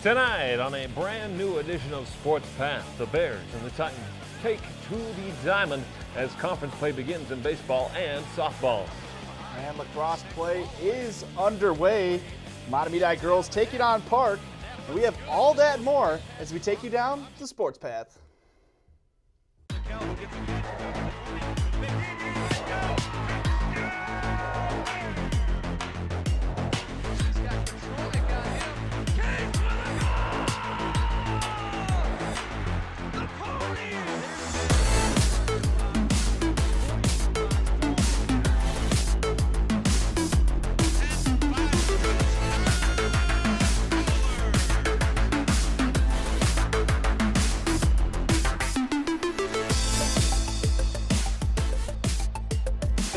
Tonight on a brand new edition of Sports Path, the Bears and the Titans take to the diamond as conference play begins in baseball and softball. And lacrosse play is underway. Mahtomedi girls taking on Park. And we have all that and more as we take you down the Sports Path.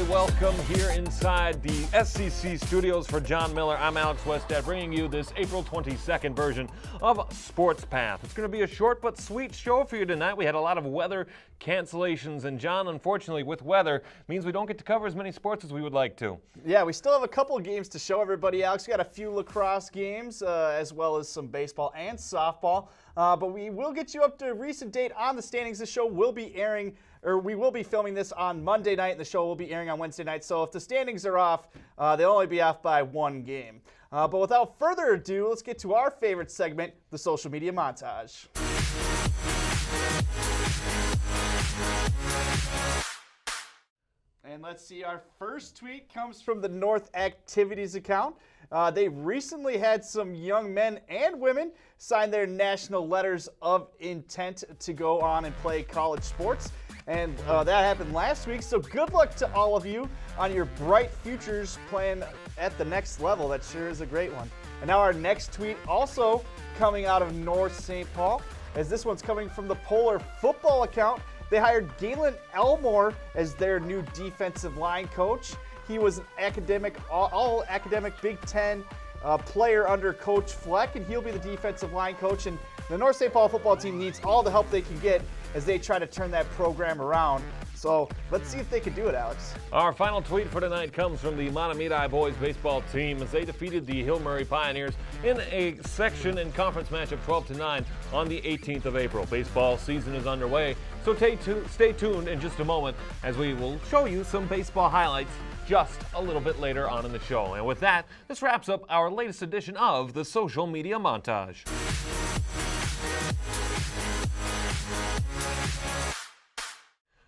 Welcome here inside the SCC studios for John Miller. I'm Alex Westad, bringing you this April 22nd version of Sports Path. It's going to be a short but sweet show for you tonight. We had a lot of weather cancellations, and John, unfortunately, with weather, means we don't get to cover as many sports as we would like to. Yeah, we still have a couple of games to show everybody, Alex. We got a few lacrosse games, as well as some baseball and softball. But we will get you up to a recent date on the standings. The show will be airing, or we will be filming this on Monday night, and the show will be airing on Wednesday night. So if the standings are off, they'll only be off by one game. But without further ado, let's get to our favorite segment, the social media montage. And let's see, our first tweet comes from the North Activities account. They recently had some young men and women sign their national letters of intent to go on and play college sports. And that happened last week, so good luck to all of you on your bright futures playing at the next level. That sure is a great one. And now our next tweet, also coming out of North St. Paul, as this one's coming from the Polar Football account. They hired Galen Elmore as their new defensive line coach. He was an all academic Big Ten player under Coach Fleck, and he'll be the defensive line coach. And the North St. Paul football team needs all the help they can get as they try to turn that program around. So let's see if they can do it, Alex. Our final tweet for tonight comes from the Mahtomedi boys baseball team as they defeated the Hill Murray Pioneers in a section and conference match of 12-9 on the 18th of April. Baseball season is underway, so stay tuned in just a moment as we will show you some baseball highlights just a little bit later on in the show. And with that, this wraps up our latest edition of the Social Media Montage.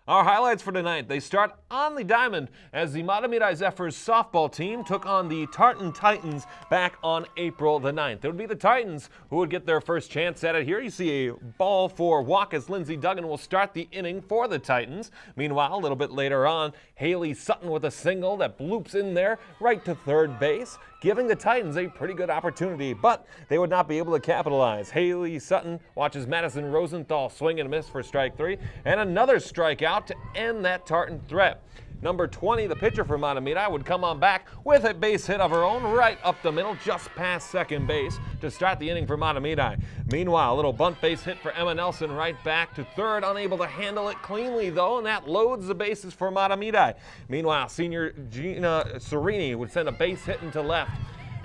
Our highlights for tonight, they start on the diamond as the Mahtomedi Zephyrs softball team took on the Tartan Titans back on April the 9th. It would be the Titans who would get their first chance at it here. You see a ball for walk as Lindsey Duggan will start the inning for the Titans. Meanwhile, a little bit later on, Haley Sutton with a single that bloops in there right to third base, giving the Titans a pretty good opportunity, but they would not be able to capitalize. Haley Sutton watches Madison Rosenthal swing and miss for strike three, and another strikeout to end that Tartan threat. Number 20, the pitcher for Mahtomedi, would come on back with a base hit of her own right up the middle, just past second base to start the inning for Mahtomedi. Meanwhile, a little bunt base hit for Emma Nelson right back to third, unable to handle it cleanly though, and that loads the bases for Mahtomedi. Meanwhile, senior Gina Serini would send a base hit into left,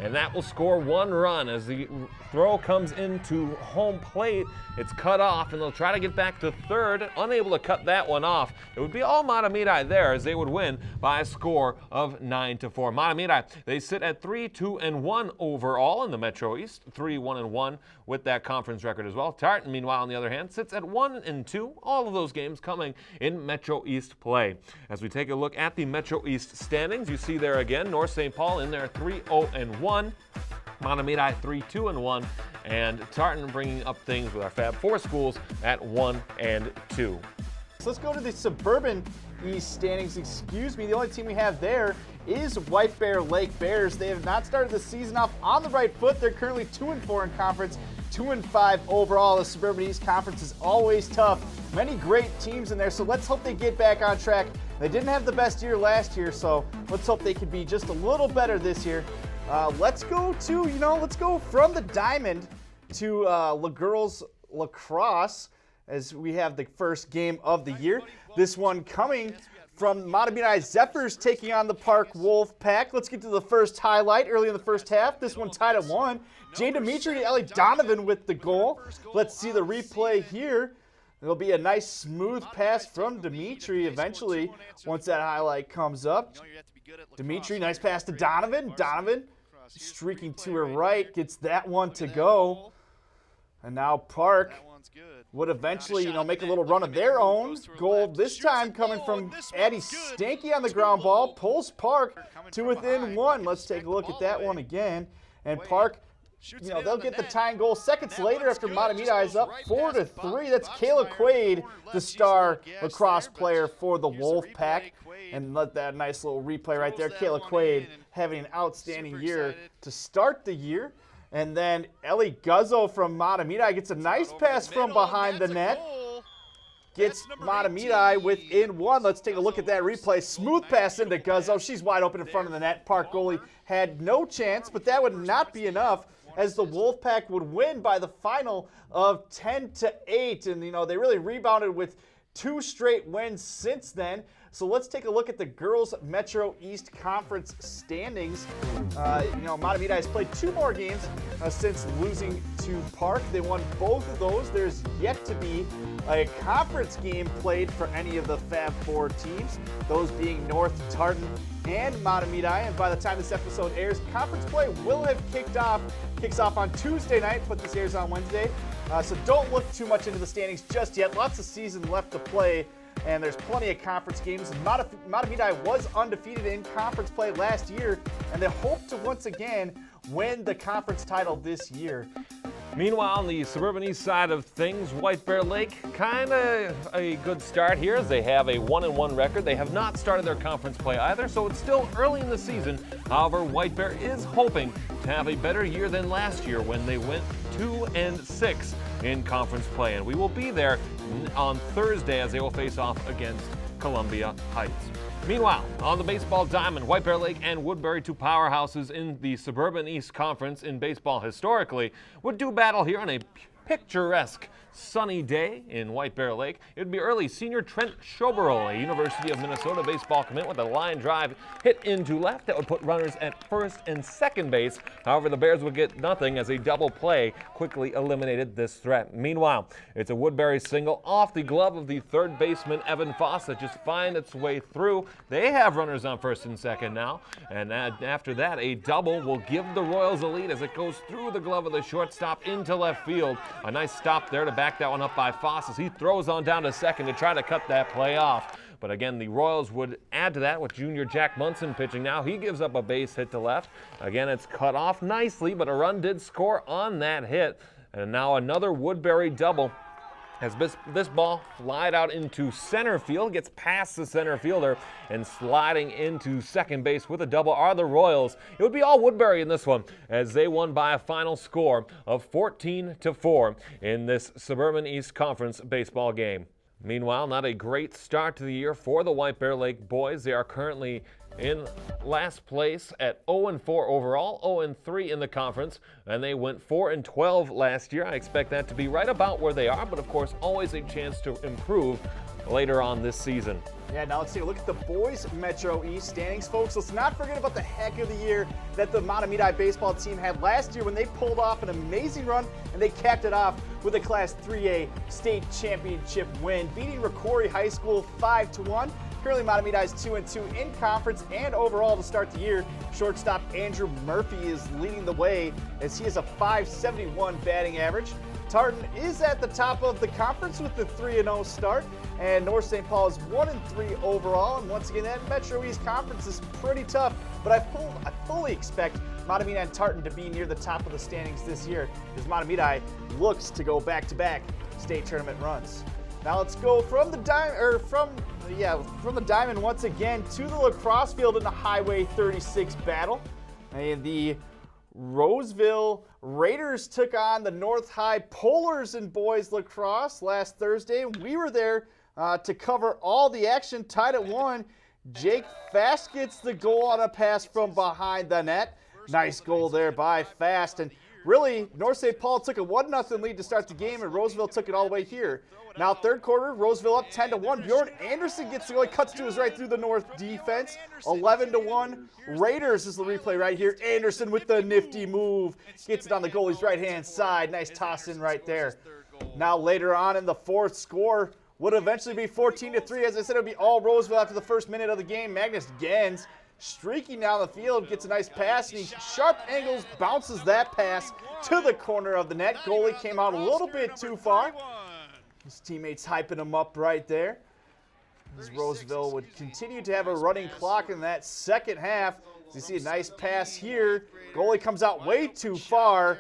and that will score one run as the throw comes into home plate. It's cut off, and they'll try to get back to third, unable to cut that one off. It would be all Mahtomedi there as they would win by a score of 9-4. Mahtomedi, they sit at 3-2-1 overall in the Metro East, 3-1-1 with that conference record as well. Tartan, meanwhile, on the other hand, sits at 1-2, all of those games coming in Metro East play. As we take a look at the Metro East standings, you see there again, North St. Paul in there 3-0-1. Mahtomedi 3-2-1, and Tartan bringing up things with our Fab Four schools at 1-2. So let's go to the Suburban East standings. The only team we have there is White Bear Lake Bears. They have not started the season off on the right foot. They're currently 2-4 in conference, 2-5 overall. The Suburban East Conference is always tough. Many great teams in there, so let's hope they get back on track. They didn't have the best year last year, so let's hope they can be just a little better this year. Let's go from the diamond to girls lacrosse as we have the first game of the year. This one coming from Matamidi Zephyrs taking on the Park Wolf Pack. Let's get to the first highlight early in the first half. This one tied at 1. Jay Dimitri to Ellie Donovan with the goal. Let's see the replay here. It'll be a nice smooth pass from Dimitri eventually once that highlight comes up. Dimitri, nice pass to Donovan. Donovan streaking to her right, gets that one to go. And now Park would eventually, make a little run of their own. Goal this time coming from Addie Stanky on the ground ball. Pulls Park to within 1. Let's take a look at that one again. And Park, they'll get the tying goal seconds later after Matamidi is up 4-3. That's Kayla Quaid, the star lacrosse player for the Wolf Pack. And let that nice little replay right there. Kayla Quaid having an outstanding year to start the year. And then Ellie Guzzo from Matamidi gets a nice pass from behind the net. Gets Matamidi within 1. Let's take a look at that replay. Smooth pass into Guzzo. She's wide open in front of the net. Park goalie had no chance, but that would not be enough as the Wolfpack would win by the final of 10-8. And, they really rebounded with 2 straight wins since then. So let's take a look at the girls Metro East Conference standings. Matamidi has played 2 more games since losing to Park. They won both of those. There's yet to be a conference game played for any of the Fab 4 teams, those being North Tartan and Matamidi. And by the time this episode airs, conference play will have kicked off. Kicks off on Tuesday night, but this airs on Wednesday. So don't look too much into the standings just yet. Lots of season left to play. And there's plenty of conference games. Matamidi was undefeated in conference play last year, and they hope to once again win the conference title this year. Meanwhile, on the suburban east side of things, White Bear Lake, kind of a good start here as they have a 1-1 record. They have not started their conference play either, so it's still early in the season. However, White Bear is hoping to have a better year than last year when they went 2-6 in conference play. And we will be there on Thursday as they will face off against Columbia Heights. Meanwhile, on the baseball diamond, White Bear Lake and Woodbury, 2 powerhouses in the Suburban East Conference in baseball historically, would do battle here on a picturesque sunny day in White Bear Lake. It would be early. Senior Trent Schoberl, a University of Minnesota baseball commit, with a line drive hit into left that would put runners at first and second base. However, the Bears would get nothing as a double play quickly eliminated this threat. Meanwhile, it's a Woodbury single off the glove of the third baseman Evan Foss that just find its way through. They have runners on first and second now, and after that, a double will give the Royals a lead as it goes through the glove of the shortstop into left field. A nice stop there to back that one up by Foss as he throws on down to second to try to cut that play off. But again, the Royals would add to that with junior Jack Munson pitching now. He gives up a base hit to left. Again, it's cut off nicely, but a run did score on that hit. And now another Woodbury double as this ball flied out into center field, gets past the center fielder, and sliding into second base with a double are the Royals. It would be all Woodbury in this one as they won by a final score of 14-4 in this Suburban East Conference baseball game. Meanwhile, not a great start to the year for the White Bear Lake boys. They are currently in last place at 0-4 overall, 0-3 in the conference, and they went 4-12 last year. I expect that to be right about where they are, but of course, always a chance to improve later on this season. Yeah, now let's take a look at the boys Metro East standings, folks. Let's not forget about the heck of the year that the Matamidi baseball team had last year when they pulled off an amazing run and they capped it off with a Class 3A state championship win, beating Rocori High School 5-1. Currently, Matamidi is 2-2 in conference and overall to start the year. Shortstop Andrew Murphy is leading the way as he has a .571 batting average. Tartan is at the top of the conference with the 3-0 start, and North St. Paul is 1-3 overall. And once again, that Metro East Conference is pretty tough, but I fully expect Matamidi and Tartan to be near the top of the standings this year as Matamidi looks to go back-to-back state tournament runs. Now let's go from the diamond once again to the lacrosse field in the Highway 36 battle. And the Roseville Raiders took on the North High Polars in boys lacrosse last Thursday. We were there to cover all the action. Tied at 1. Jake Fast gets the goal on a pass from behind the net. Nice goal there by Fast. And Really, North St. Paul took a 1-0 lead to start the game, and Roseville took it all the way here. Now, third quarter, Roseville up 10-1. Bjorn Anderson gets the goal, cuts to his right through the North defense. 11-1. Raiders is the replay right here. Anderson with the nifty move. Gets it on the goalie's right-hand side. Nice toss in right there. Now, later on in the fourth, score would eventually be 14-3. As I said, it would be all Roseville after the first minute of the game. Magnus Gens streaking down the field, gets a nice pass, and he sharp angles, bounces that pass to the corner of the net. Goalie came out a little bit too far. His teammates hyping him up right there. As Roseville would continue to have a running clock in that second half. As you see a nice pass here. Goalie comes out way too far,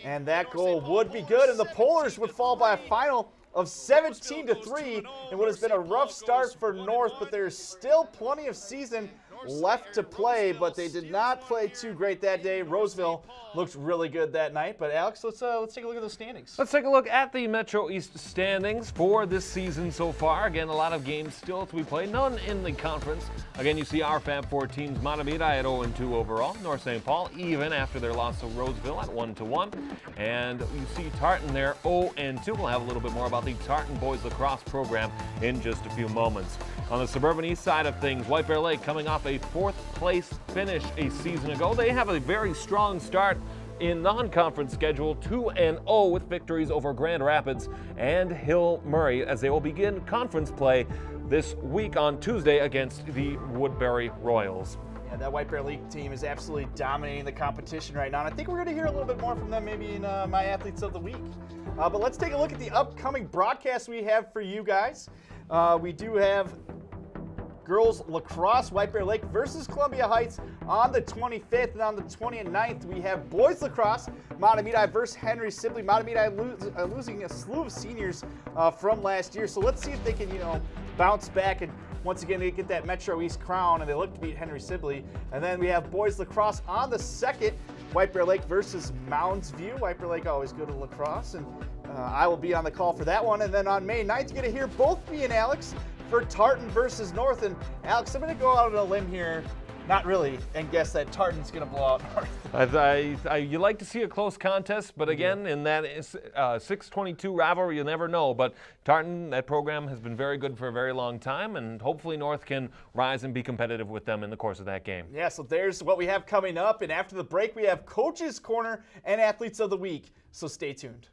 and that goal would be good, and the Polars would fall by a final of 17-3 in what has been a rough start for North, but there's still plenty of season left to play, but they did not play too great that day. Roseville looked really good that night. But Alex, let's take a look at those standings. Let's take a look at the Metro East standings for this season so far. Again, a lot of games still to be played, none in the conference. Again, you see our Fab Four teams, Matamidi at 0-2 overall. North St. Paul even after their loss to Roseville at 1-1. And you see Tartan there 0-2. We'll have a little bit more about the Tartan boys lacrosse program in just a few moments. On the suburban east side of things, White Bear Lake coming off a fourth place finish a season ago. They have a very strong start in non-conference schedule, 2-0 with victories over Grand Rapids and Hill Murray as they will begin conference play this week on Tuesday against the Woodbury Royals. Yeah, that White Bear Lake team is absolutely dominating the competition right now, and I think we're going to hear a little bit more from them maybe in My Athletes of the Week. But let's take a look at the upcoming broadcast we have for you guys. We do have girls lacrosse, White Bear Lake versus Columbia Heights on the 25th, and on the 29th we have boys lacrosse, Matamidi versus Henry Sibley. Matamidi losing a slew of seniors from last year, so let's see if they can, bounce back and once again they get that Metro East crown, and they look to beat Henry Sibley. And then we have boys lacrosse on the 2nd, White Bear Lake versus Mounds View. White Bear Lake always good at lacrosse, and I will be on the call for that one. And then on May 9th, you're going to hear both me and Alex for Tartan versus North. And Alex, I'm going to go out on a limb here, not really, and guess that Tartan's going to blow out North. You like to see a close contest, but again, in that 6-22 rivalry, you never know. But Tartan, that program has been very good for a very long time, and hopefully North can rise and be competitive with them in the course of that game. Yeah, so there's what we have coming up, and after the break, we have Coach's Corner and Athletes of the Week, so stay tuned.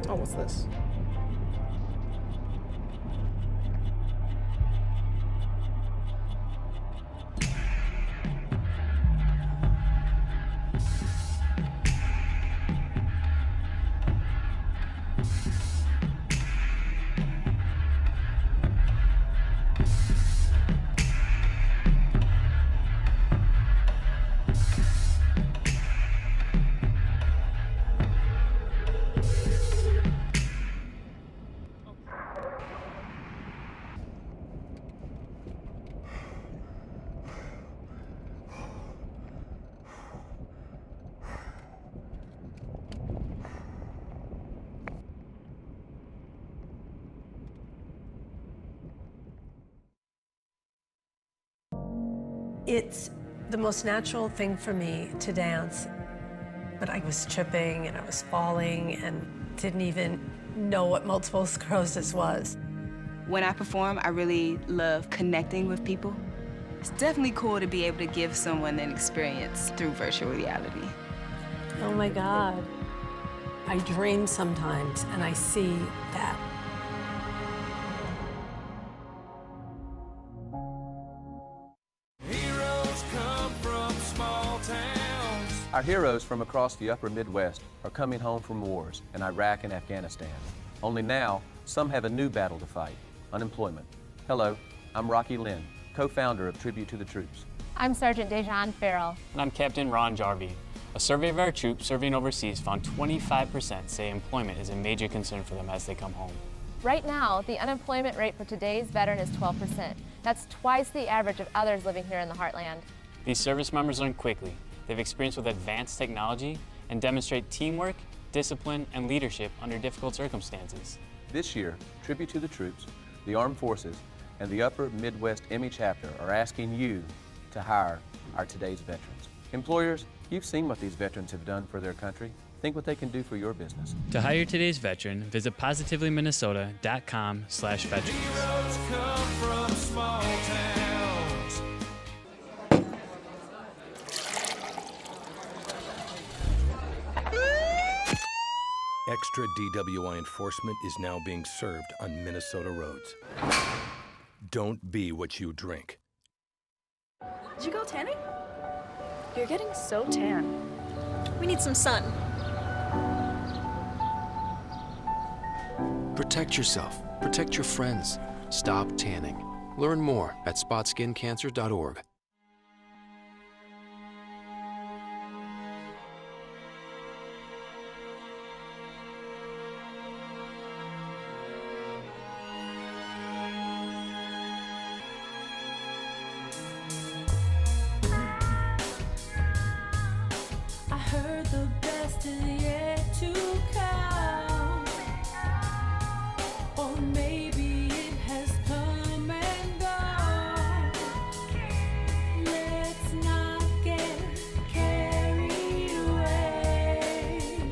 Oh, what's this? It's the most natural thing for me to dance, but I was tripping and I was falling and didn't even know what multiple sclerosis was. When I perform, I really love connecting with people. It's definitely cool to be able to give someone an experience through virtual reality. Oh my God. I dream sometimes and I see that. Our heroes from across the upper Midwest are coming home from wars in Iraq and Afghanistan. Only now, some have a new battle to fight, unemployment. Hello, I'm Rocky Lynn, co-founder of Tribute to the Troops. I'm Sergeant Dejan Farrell. And I'm Captain Ron Jarvie. A survey of our troops serving overseas found 25% say employment is a major concern for them as they come home. Right now, the unemployment rate for today's veteran is 12%. That's twice the average of others living here in the heartland. These service members learn quickly. They've experience with advanced technology and demonstrate teamwork, discipline, and leadership under difficult circumstances. This year, Tribute to the Troops, the Armed Forces, and the Upper Midwest Emmy Chapter are asking you to hire our Today's Veterans. Employers, you've seen what these veterans have done for their country. Think what they can do for your business. To hire today's veteran, visit positivelyminnesota.com/veterans. Heroes come from small towns. Extra DWI enforcement is now being served on Minnesota roads. Don't be what you drink. Did you go tanning? You're getting so tan. We need some sun. Protect yourself. Protect your friends. Stop tanning. Learn more at spotskincancer.org. I heard the best is yet to come, or maybe it has come and gone. Let's not get carried away.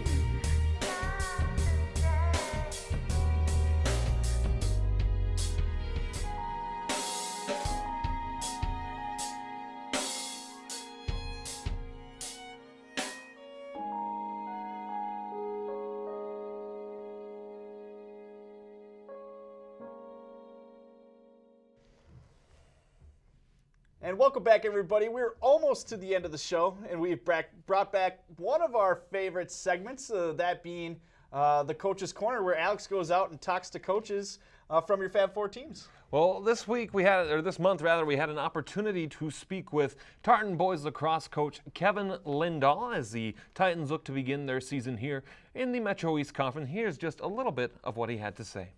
And welcome back, everybody. We're almost to the end of the show, and we've brought back one of our favorite segments, that being the Coach's Corner, where Alex goes out and talks to coaches from your Fab Four teams. Well, this month, we had an opportunity to speak with Tartan boys lacrosse coach Kevin Lindahl as the Titans look to begin their season here in the Metro East Conference. Here's just a little bit of what he had to say.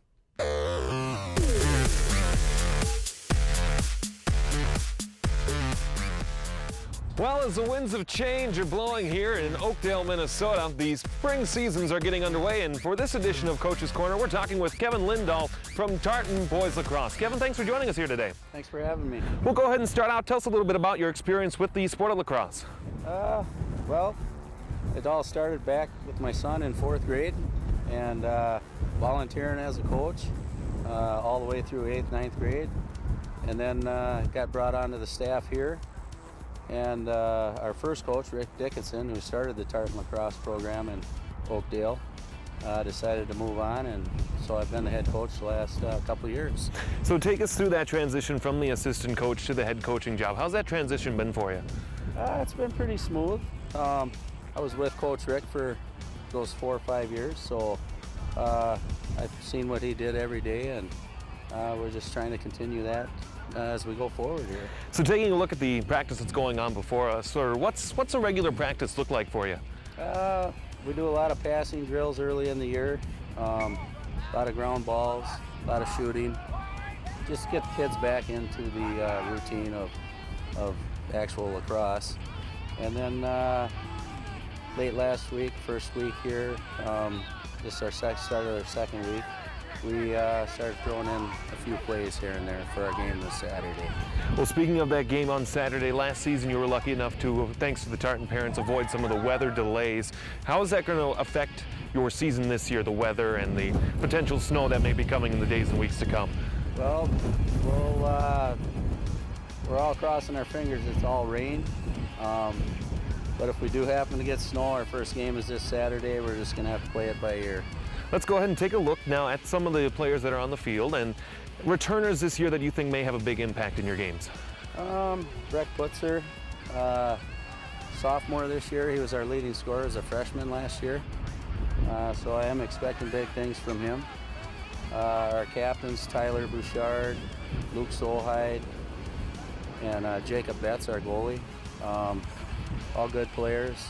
Well, as the winds of change are blowing here in Oakdale, Minnesota, the spring seasons are getting underway, and for this edition of Coach's Corner, we're talking with Kevin Lindahl from Tartan Boys Lacrosse. Kevin, thanks for joining us here today. Thanks for having me. We'll go ahead and start out. Tell us a little bit about your experience with the sport of lacrosse. Well, it all started back with my son in 4th grade and volunteering as a coach all the way through 8th, 9th grade, and then got brought onto the staff here. And our first coach, Rick Dickinson, who started the Tartan lacrosse program in Oakdale, decided to move on, and so I've been the head coach the last couple of years. So take us through that transition from the assistant coach to the head coaching job. How's that transition been for you? It's been pretty smooth. I was with Coach Rick for those 4 or 5 years, so I've seen what he did every day, and we're just trying to continue that as we go forward here. So taking a look at the practice that's going on before us, what's a regular practice look like for you? We do a lot of passing drills early in the year, a lot of ground balls, a lot of shooting. Just get the kids back into the routine of actual lacrosse. And then late last week, first week here, this is our start of our second week, we started throwing in a few plays here and there for our game this Saturday. Well, speaking of that game on Saturday, last season you were lucky enough to, thanks to the Tartan parents, avoid some of the weather delays. How is that going to affect your season this year, the weather and the potential snow that may be coming in the days and weeks to come? Well, we're all crossing our fingers it's all rain. But if we do happen to get snow, our first game is this Saturday. We're just going to have to play it by ear. Let's go ahead and take a look now at some of the players that are on the field and returners this year that you think may have a big impact in your games. Breck Putzer, sophomore this year. He was our leading scorer as a freshman last year. So I am expecting big things from him. Our captains, Tyler Bouchard, Luke Solheid, and Jacob Betts, our goalie. All good players.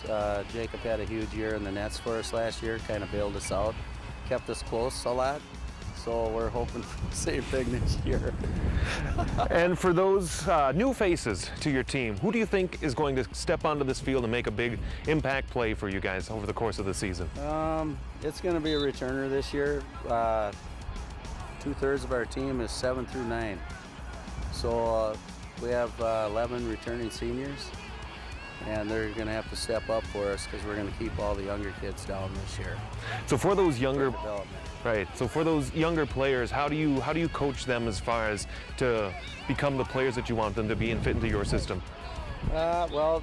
Jacob had a huge year in the nets for us last year, kind of bailed us out, kept us close a lot. So we're hoping for the same thing this year. And for those new faces to your team, who do you think is going to step onto this field and make a big impact play for you guys over the course of the season? It's going to be a returner this year. 2/3 of our team is 7 through 9. So we have 11 returning seniors, and they're going to have to step up for us because we're going to keep all the younger kids down this year. So for those younger, Development. right? So for those younger players, how do you coach them as far as to become the players that you want them to be and fit into your system? Well,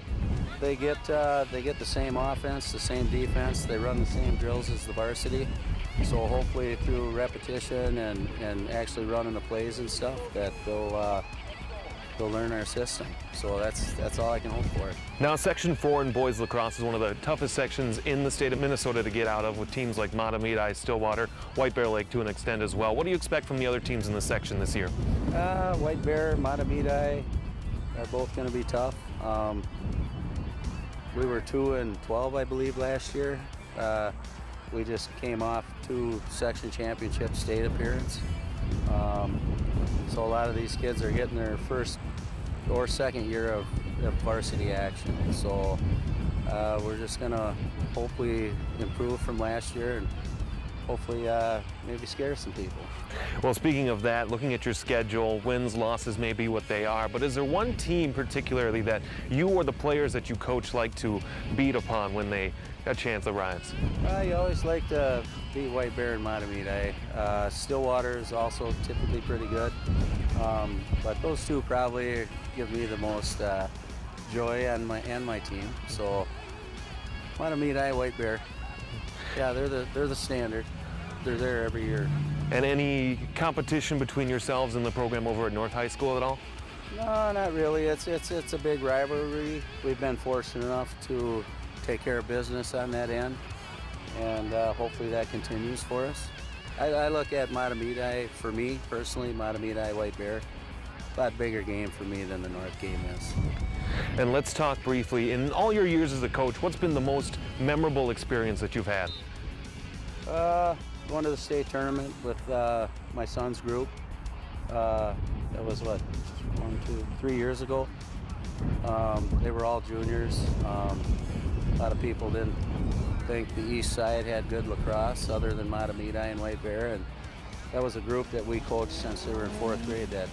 they get the same offense, the same defense. They run the same drills as the varsity. So hopefully through repetition and actually running the plays and stuff, that they'll learn our system. So that's all I can hope for. Now, Section 4 in boys lacrosse is one of the toughest sections in the state of Minnesota to get out of, with teams like Matamidi, Stillwater, White Bear Lake to an extent as well. What do you expect from the other teams in this section this year? White Bear, Matamidi are both going to be tough. We were 2-12, I believe, last year. We just came off 2 section championship state appearance. So a lot of these kids are getting their first or second year of varsity action. So we're just gonna hopefully improve from last year and hopefully maybe scare some people. Well, speaking of that, looking at your schedule, wins, losses may be what they are, but is there one team particularly that you or the players that you coach like to beat upon when a chance arrives? You always like to beat White Bear and Matamidi. Stillwater is also typically pretty good, but those two probably give me the most joy and my team. So Matamidi, White Bear, yeah, they're the standard. They're there every year. And any competition between yourselves and the program over at North High School at all? No, not really. It's a big rivalry. We've been fortunate enough to take care of business on that end, and hopefully that continues for us. I look at Matamidi, for me personally, Matamidi, White Bear, a lot bigger game for me than the North game is. And let's talk briefly, in all your years as a coach, what's been the most memorable experience that you've had? Going to the state tournament with my son's group. That was, 3 years ago. They were all juniors. A lot of people didn't think the east side had good lacrosse other than Matamidi and White Bear, and that was a group that we coached since they were in 4th grade, that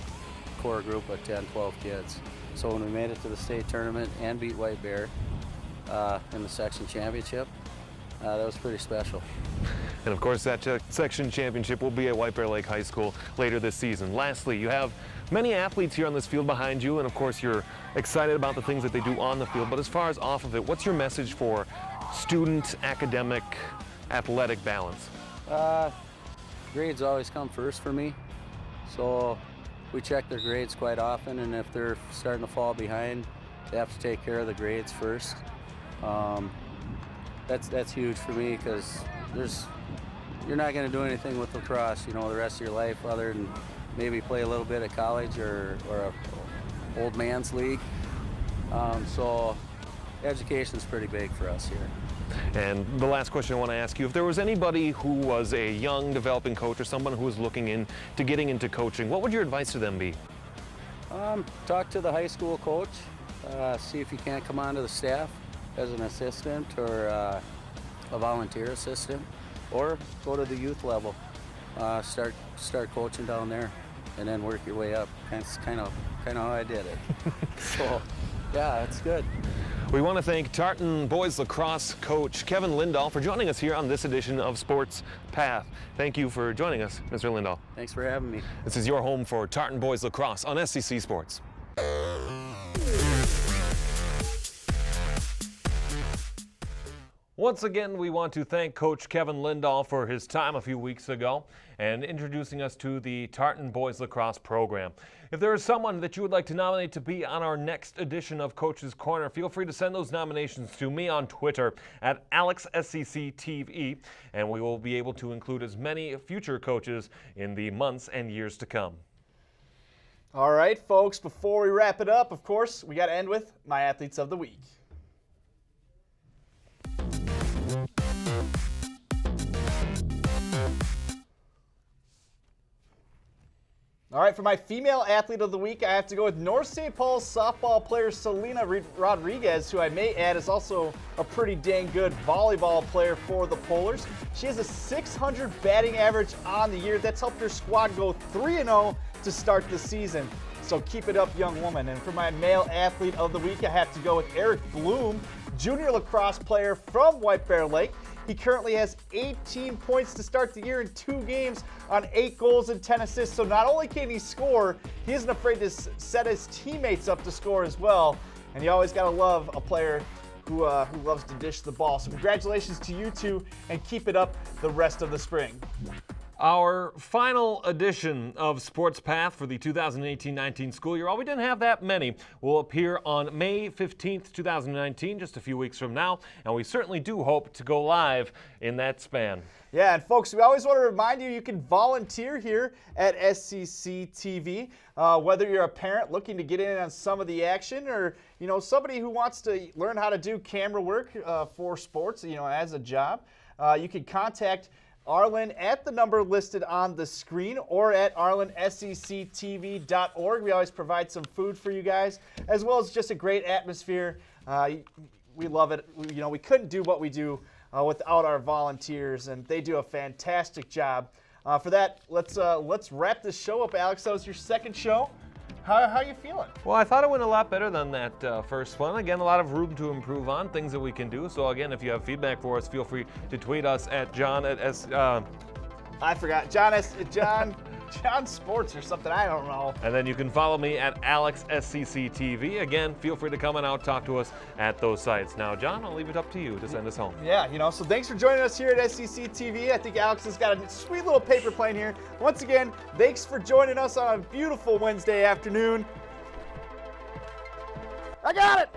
core group of 10, 12 kids. So when we made it to the state tournament and beat White Bear in the section championship, that was pretty special. And of course, that section championship will be at White Bear Lake High School later this season. Lastly, you have many athletes here on this field behind you, and of course you're excited about the things that they do on the field, but as far as off of it, what's your message for student, academic, athletic balance? Grades always come first for me, so we check their grades quite often, and if they're starting to fall behind, they have to take care of the grades first. That's huge for me, because you're not going to do anything with lacrosse, the rest of your life other than maybe play a little bit at college or a old man's league. So education's pretty big for us here. And the last question I want to ask you, if there was anybody who was a young developing coach or someone who was looking into getting into coaching, what would your advice to them be? Talk to the high school coach, see if you can't come onto the staff as an assistant or a volunteer assistant, or go to the youth level, start coaching down there, and then work your way up. That's kind of how I did it. So, yeah, it's good. We want to thank Tartan boys lacrosse coach Kevin Lindahl for joining us here on this edition of Sports Path. Thank you for joining us, Mr. Lindahl. Thanks for having me. This is your home for Tartan boys lacrosse on SEC Sports. Once again, we want to thank Coach Kevin Lindahl for his time a few weeks ago and introducing us to the Tartan Boys Lacrosse program. If there is someone that you would like to nominate to be on our next edition of Coach's Corner, feel free to send those nominations to me on Twitter at AlexSCCTV, and we will be able to include as many future coaches in the months and years to come. All right, folks, before we wrap it up, of course, we got to end with My Athletes of the Week. All right, for my female athlete of the week, I have to go with North St. Paul's softball player Selena Rodriguez, who I may add is also a pretty dang good volleyball player for the Polars. She has a .600 batting average on the year. That's helped her squad go 3-0 to start the season. So keep it up, young woman. And for my male athlete of the week, I have to go with Eric Bloom, junior lacrosse player from White Bear Lake. He currently has 18 points to start the year in 2 games on 8 goals and 10 assists. So not only can he score, he isn't afraid to set his teammates up to score as well. And you always got to love a player who loves to dish the ball. So congratulations to you two, and keep it up the rest of the spring. Our final edition of Sports Path for the 2018-19 school year, while we didn't have that many, will appear on May 15th, 2019, just a few weeks from now, and we certainly do hope to go live in that span. Yeah, and folks, we always want to remind you can volunteer here at SCC TV. Whether you're a parent looking to get in on some of the action, or somebody who wants to learn how to do camera work for sports, as a job, you can contact Arlen at the number listed on the screen, or at arlenscctv.org. We always provide some food for you guys, as well as just a great atmosphere. We love it. We couldn't do what we do without our volunteers, and they do a fantastic job. For that, let's wrap this show up, Alex. That was your second show. How are you feeling? Well, I thought it went a lot better than that first one. Again, a lot of room to improve on, things that we can do. So again, if you have feedback for us, feel free to tweet us at John at I forgot. John Sports or something. I don't know. And then you can follow me at AlexSCCTV. Again, feel free to come and out, talk to us at those sites. Now, John, I'll leave it up to you to send us home. Yeah, so thanks for joining us here at SCC TV. I think Alex has got a sweet little paper plane here. Once again, thanks for joining us on a beautiful Wednesday afternoon. I got it!